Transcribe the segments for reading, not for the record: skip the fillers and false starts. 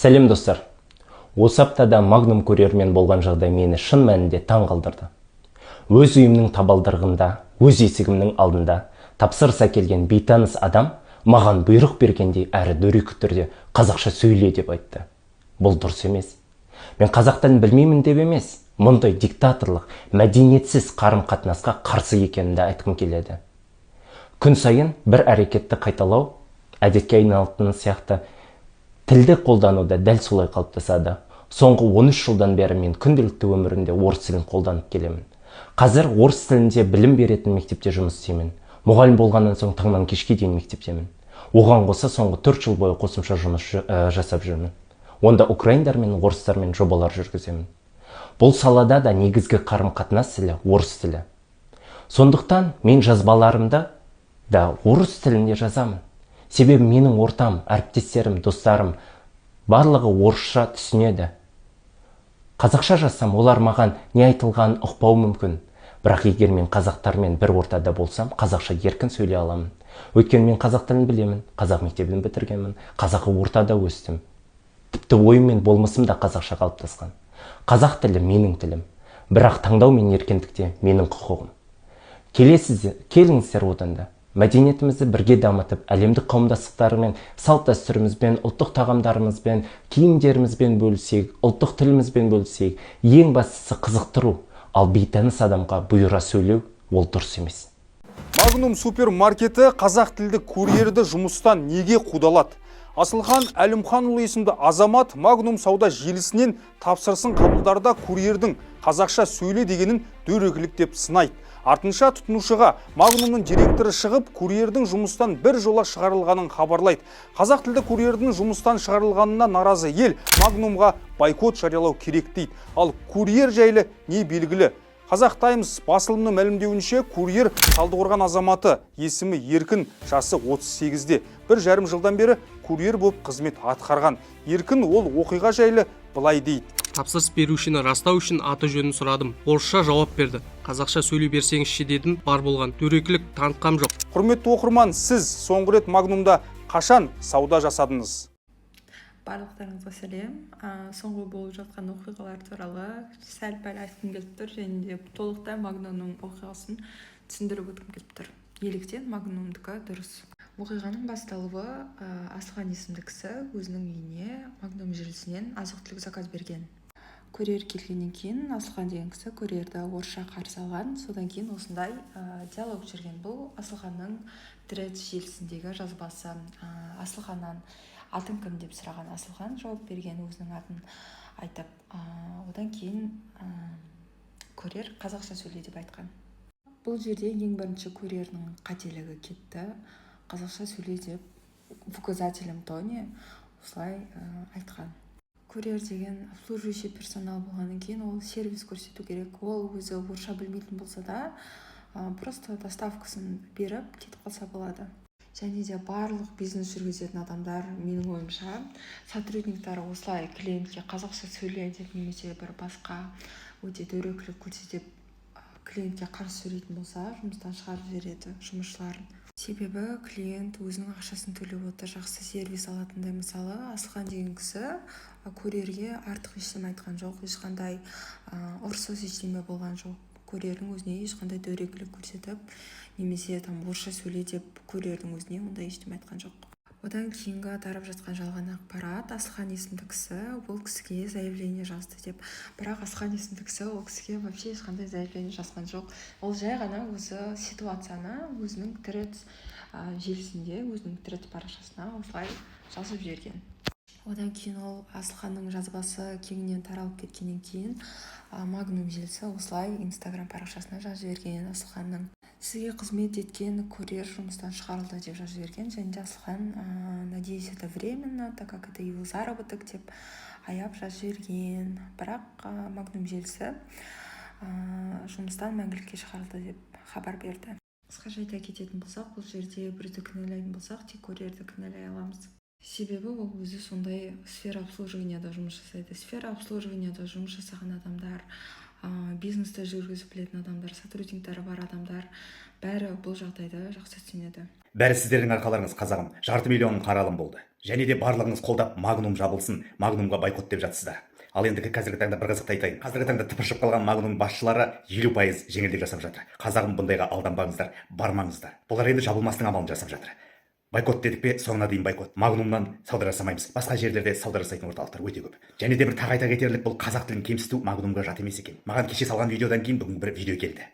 Сәлем достар. Осы аптада Magnum курьермен болған жағдай мені шын мәнінде таң қалдырды. Өз үйімнің табалдырығында, өз есігімнің алдында тапсырыс әкелген бейтаныс адам маған бұйрық бергендей әрі дөрекі түрде қазақша сөйле деп айтты. Бұл дұрыс емес. Мен қазақ тілін білмеймін деп емес, мұндай диктаторлық, мәдениетсіз қарым-қатынасқа қарсы екенімді айтқым келеді. Күн сайын бір әрекетті қайталау әдетке айналатыны сияқты тілді қолдануда дәл солай қалыптасады. Соңғы 13 жылдан бері мен күнделікті өмірімде орыс тілін қолданып келемін. Қазір орыс тілінде білім беретін мектепте жұмыс істеймін. Мұғалім болғаннан соң таңнан кешке дейін мектептемін. Оған қоса соңғы 4 жыл бойы қосымша жұмыс жасап жүрмін. Онда украиндармен, орыстармен жобалар жүргіземін. Бұл салада да негізгі қарым-қатынас тілі орыс тілі. Сондықтан мен жазбаларымда да орыс тілінде жазамын. Себебі менің ортам, әріптестерім, достарым барлығы орысша түсінеді. Қазақша жазсам, олар маған не айтылғанын ұқпауы мүмкін. Бірақ егер мен қазақтармен бір ортада болсам, қазақша еркін сөйлей аламын. Өйткені мен қазақ тілін білемін, қазақ мектебін бітіргенмін, қазақы ортада өстім. Тіпті ойым мен болмысым да қазақша қалыптасқан. Қазақ тілі менің тілім. Бірақ таңдау мен еркіндікте менің құқығым. Келіңіздер одан да. Мәдениетімізді бірге дамытып, әлемдік қауымдастықтарымен, салт дәстүрімізбен, ұлттық тағамдарымызбен, киімдерімізбен бөлісейік, ұлттық тілімізбен бөлісейік. Ең бастысы қызықтыру, ал бейтаныс адамға бұйыра сөйлеу ол дұрыс емес. Magnum супермаркеті қазақ тілді курьерді жұмыстан неге қудалады? Асылхан Әлімханұлы есімді азамат Magnum сауда желісінен тапсырысын қабылдарда курьердің қазақша сөйле дегенін дөрекілік деп сынайды. Артынша тұтынушыға Magnumның директоры шығып, курьердің жұмыстан бір жола шығарылғанын хабарлайды. Қазақ тілді курьердің жұмыстан шығарылғанына наразы ел Magnumға бойкот жариялау керек дейді. Ал курьер жайлы не белгілі? Қазақ Таймс басылымының мәлімдеуінше курьер Талдықорған азаматы, есімі Еркін, жасы 38-де. 1,5 жылдан бері курьер болып қызмет атқарған. Еркін ол оқиға жайлы былай дейді. Тапсырыс берушіні растау үшін аты жөнін сұрадым. Орысша жауап берді. Қазақша сөйлей берсеңізші дедім, бар болған. Дөрекілік танытқам жоқ. Құрметті оқырман, сіз соңғы рет Magnumда қашан сауда жасадыңыз? Барлықтарыңызға сәлем. Соңғы болып жатқан оқиғалар туралы сәл-пәл айтқым келіп тұр, және де толықтай Magnumның оқиғасын түсіндіріп өткім келіп тұр. Неліктен Magnumдікі дұрыс? Оқиғаның басталуы Асылхан есімді кісі өзінің үйіне Magnum желісінен азық-түлік заказ берген. Курьер келгеннен кейін Асылхан деген кісі курьерді орысша қарсы алған. Содан кейін осындай диалог жүрген. Бұл Асылханның Threads желісіндегі жазбасы. Асылханнан атын кім деп сұраған. Асылхан жауап берген, өзінің атын айтып. Одан кейін курьер қазақша сөйле деп айтқан. Бұл жерде ең бірінші курьердің қателігі кетті. Қазақша сөйле деп в указательном тоне осылай айтқан. Курьер деген обслуживающий персонал болғаннан кейін ол сервис көрсету керек. Ол өзі орысша білмейтін болса да просто доставкасын беріп кетіп қалса болады. Және де барлық бизнес жүргізетін адамдар, менің ойымша, сотрудниктары осылай клиентке қазақша сөйле деп немесе бір басқа өте дөрекілік көрсетіп клиентке қарсы сөйлейтін болса, жұмыстан шығарып жібереді жұмысшыларын. Себебі клиент өзінің ақшасын төлеп отыр, жақсы сервис алатындай. Мысалы, Асылхан деген кісі курьерге артық ештеме айтқан жоқ, ешқандай ұрсыз ештеме болған жоқ. Курьердің өзіне ешқандай дөрекілік көрсетіп, немесе орысша сөйле деп курьердің өзіне ондай ештеме айтқан жоқ. Одан кейінгі тарап жатқан жалған ақпарат, Асылхан есімді кісі ол кісіге заявление жазды деп. Бірақ Асылхан есімді кісі ол кісіге вообще ешқандай заявление жазған жоқ. Ол жай ғана өзі ситуацияны өзінің Threads желісінде, өзінің Threads парақшасына осылай жазып жіберген. Одан кейін ол Асылханның жазбасы кеңінен таралып кеткеннен кейін Magnum желісі осылай Instagram парақшасына жазып жіберген. Асылханның сізге қызмет еткен курьер жұмыстан шығарылды деп жазып жіберген. Және де Асылхан надеюсь, это временно, так как это его заработок деп аяп жазып жіберген. Бірақ Magnum желісі жұмыстан мәңгілікке шығарылды деп хабар берді. Қысқаша айта кететін болсақ, бұл жерде бірді кінәлайтын болсақ, тек курьерді кінәлай аламыз. Себебі ол өзі сондай сфера обслуживанияда жұмыс жасайды. Сфера обслуживанияда жұмыс жасаған адамдар бизнесті жүргізіп білетін адамдар, сотрудниктері бар адамдар бәрі бұл жағдайды жақсы түсінеді. Бәрі сіздердің арқаларыңыз, қазағым. 500 000 қаралым болды. Және де барлығыңыз қолдап Магнум жабылсын, Магнумға бойкот деп жатсыздар. Ал енді қазіргі таңда бір қызықты айтайын. Қазіргі таңда тыпыршып қалған Магнум басшылары 50% жеңілдік жасап жатыр. Қазағым, бұндайға алданбаңыздар, бармаңыздар. Бұлар енді жабылмастың амалын жасап жатыр. Бойкот дедік пе, соңына дейін бойкот. Магнумнан сауда жасамаймыз. Басқа жерлерде сауда жасайтын орталықтар өте көп. Және де бір тағы айта кетерлік, бұл қазақ тілін кемсіту Магнумға жат емес екен. Маған кеше салған видеодан кейін бүгін бір видео келді.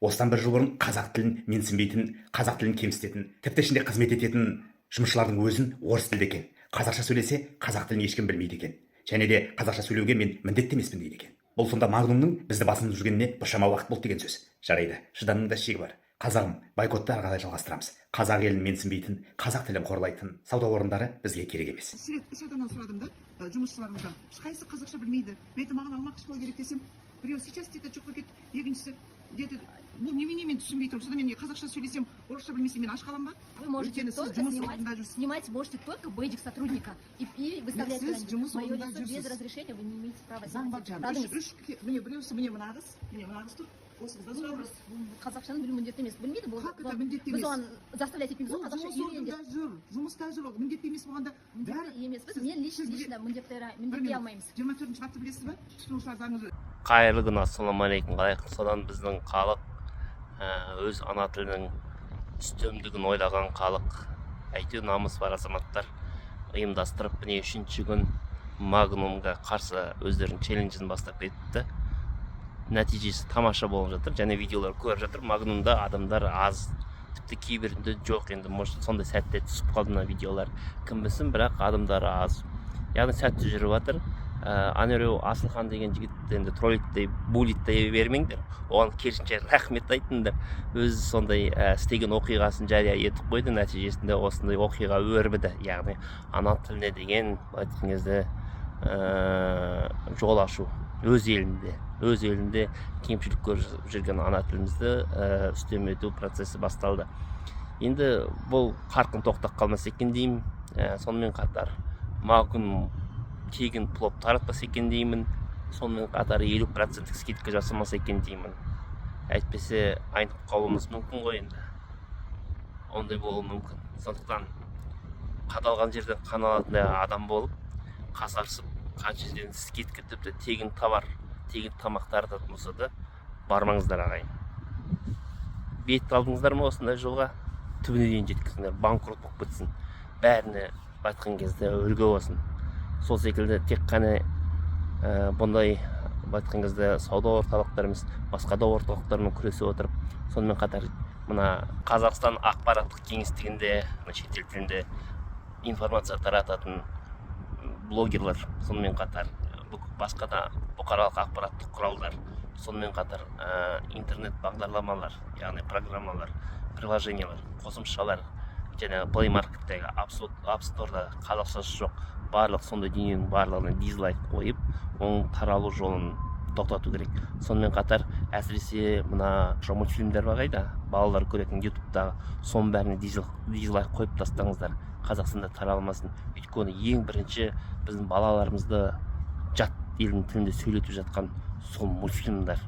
Осыдан бір жыл бұрын қазақ тілін менсінбейтін, қазақ тілін кемсітетін, тіпті ішінде қызмет ететін жұмысшылардың өзін орыс тілді екен. Қазақша сөйлесе, қазақ тілін ешкім білмейді екен. Және де қазақша сөйлеуге мен міндетті емеспін дейді екен. Бұл сонда Магнумның бізді басынып жүргеніне біршама уақыт болды деген сөз. Жарайды, шыдамның да шегі бар. Қазағым, бойкотты ары қарай жалғастырамыз. Қазақ елін менсінбейтін, қазақ тілін қорлайтын сауда орындары бізге керек емес. Үш адамнан сұрадым да, жұмысшыларымыздан. Ешқайсысы қазақша білмейді. Мен маған алмақ қой керек десем, біреу сейчас дейді жоқ кетті, екіншісі деді, бұл немене мен түсінбей тұрмын. Содан мен қазақша сөйлесем, орысша білмесем, мен аш қалам ба? Вы можете только снимать можете только бейджик сотрудника и выставлять мое лицо без разрешения, вы не имеете права снимать. Міне біреусі міне мына қыз тұр. Қазақшаны білу міндетті емес. Білмейді бұл. Как это міндетті Біз емес? оны заставлять етпейміз ғой, қазақша үйренеді. Жұмыста жүр, міндетті емес болғанда. Емес, біз мен лично міндеттей алмаймыз. 24-ші бапты білесіз бе? Тұтынушылар заңы. Қайырлы күн, ассалаумағалейкум. Содан біздің халық өз ана тілінің үстемдігін ойлаған халық, әйтеуір намыс бар азаматтар ұйымдастырып, міне 3-ші күн Магнумға қарсы өздерінің челленджін бастап кетті. Нәтижесі тамаша болып жатыр, және видеолар көріп жатыр. Магнумда адамдар аз, тіпті кейбірінде жоқ. Енді может сондай сәтте түсіп қалды мына видеолар, кім білсін, бірақ адамдар аз. Яғни сәтті жүріп жатыр. Анереу Асылхан деген жігіт енді троллиттей, буллиттей бермеңдер. Оған керісінше рахмет айтыңдар. Өзі сондай істеген оқиғасын жария етіп қойды, нәтижесінде осындай оқиға өрбіді. Яғни ана тіліне деген айтқан кезде жол ашу, өз елінде кемшілік көріп жүрген ана тілімізді үстем ету процесі басталды. Енді бұл қарқын тоқтап қалмас екен деймін. Сонымен қатар Магнум тегін плоп таратпас екен деймін. Сонымен қатар 50% скидка жасамас екен деймін. Әйтпесе айнып қалуымыз мүмкін ғой енді. Ондай болуы мүмкін. Сондықтан қадалған жерден қан алатындай адам болып, қасарысып, қанша жерден скидка тіпті тегін товар, тегін тамақ тарататын болса да бармаңыздар ағайын. Бет алдыңыздар ма осындай жолға, түбіне дейін жеткізіңдер, банкрот болып кетсін. Бәріне айтқан кезде үлгі болсын. Сол секілді тек қана бұндай айтқан кезде сауда орталықтарымыз, басқа да орталықтармен күресе отырып, сонымен қатар мына Қазақстан ақпараттық кеңістігінде, шетел тілінде информация тарататын блогерлар, сонымен қатар басқа да бұқаралық ақпараттық құралдар, сонымен қатар интернет бағдарламалар, яғни программалар, приложениялар, қосымшалар, және Play Market'тегі App Store'да қазақшасы жоқ барлық сондай дүниенің барлығына дизлайк қойып, оның таралу жолын тоқтату керек. Сонымен қатар әсіресе мына мультфильмдер бар қайда, балалар көретін YouTube'дағы, соның бәріне дизлайк қойып тастаңыздар, Қазақстанда таралмасын. Өйткені ең бірінші біздің балаларымызды жат елдің тілінде сөйлетіп жатқан сол мультфильмдер.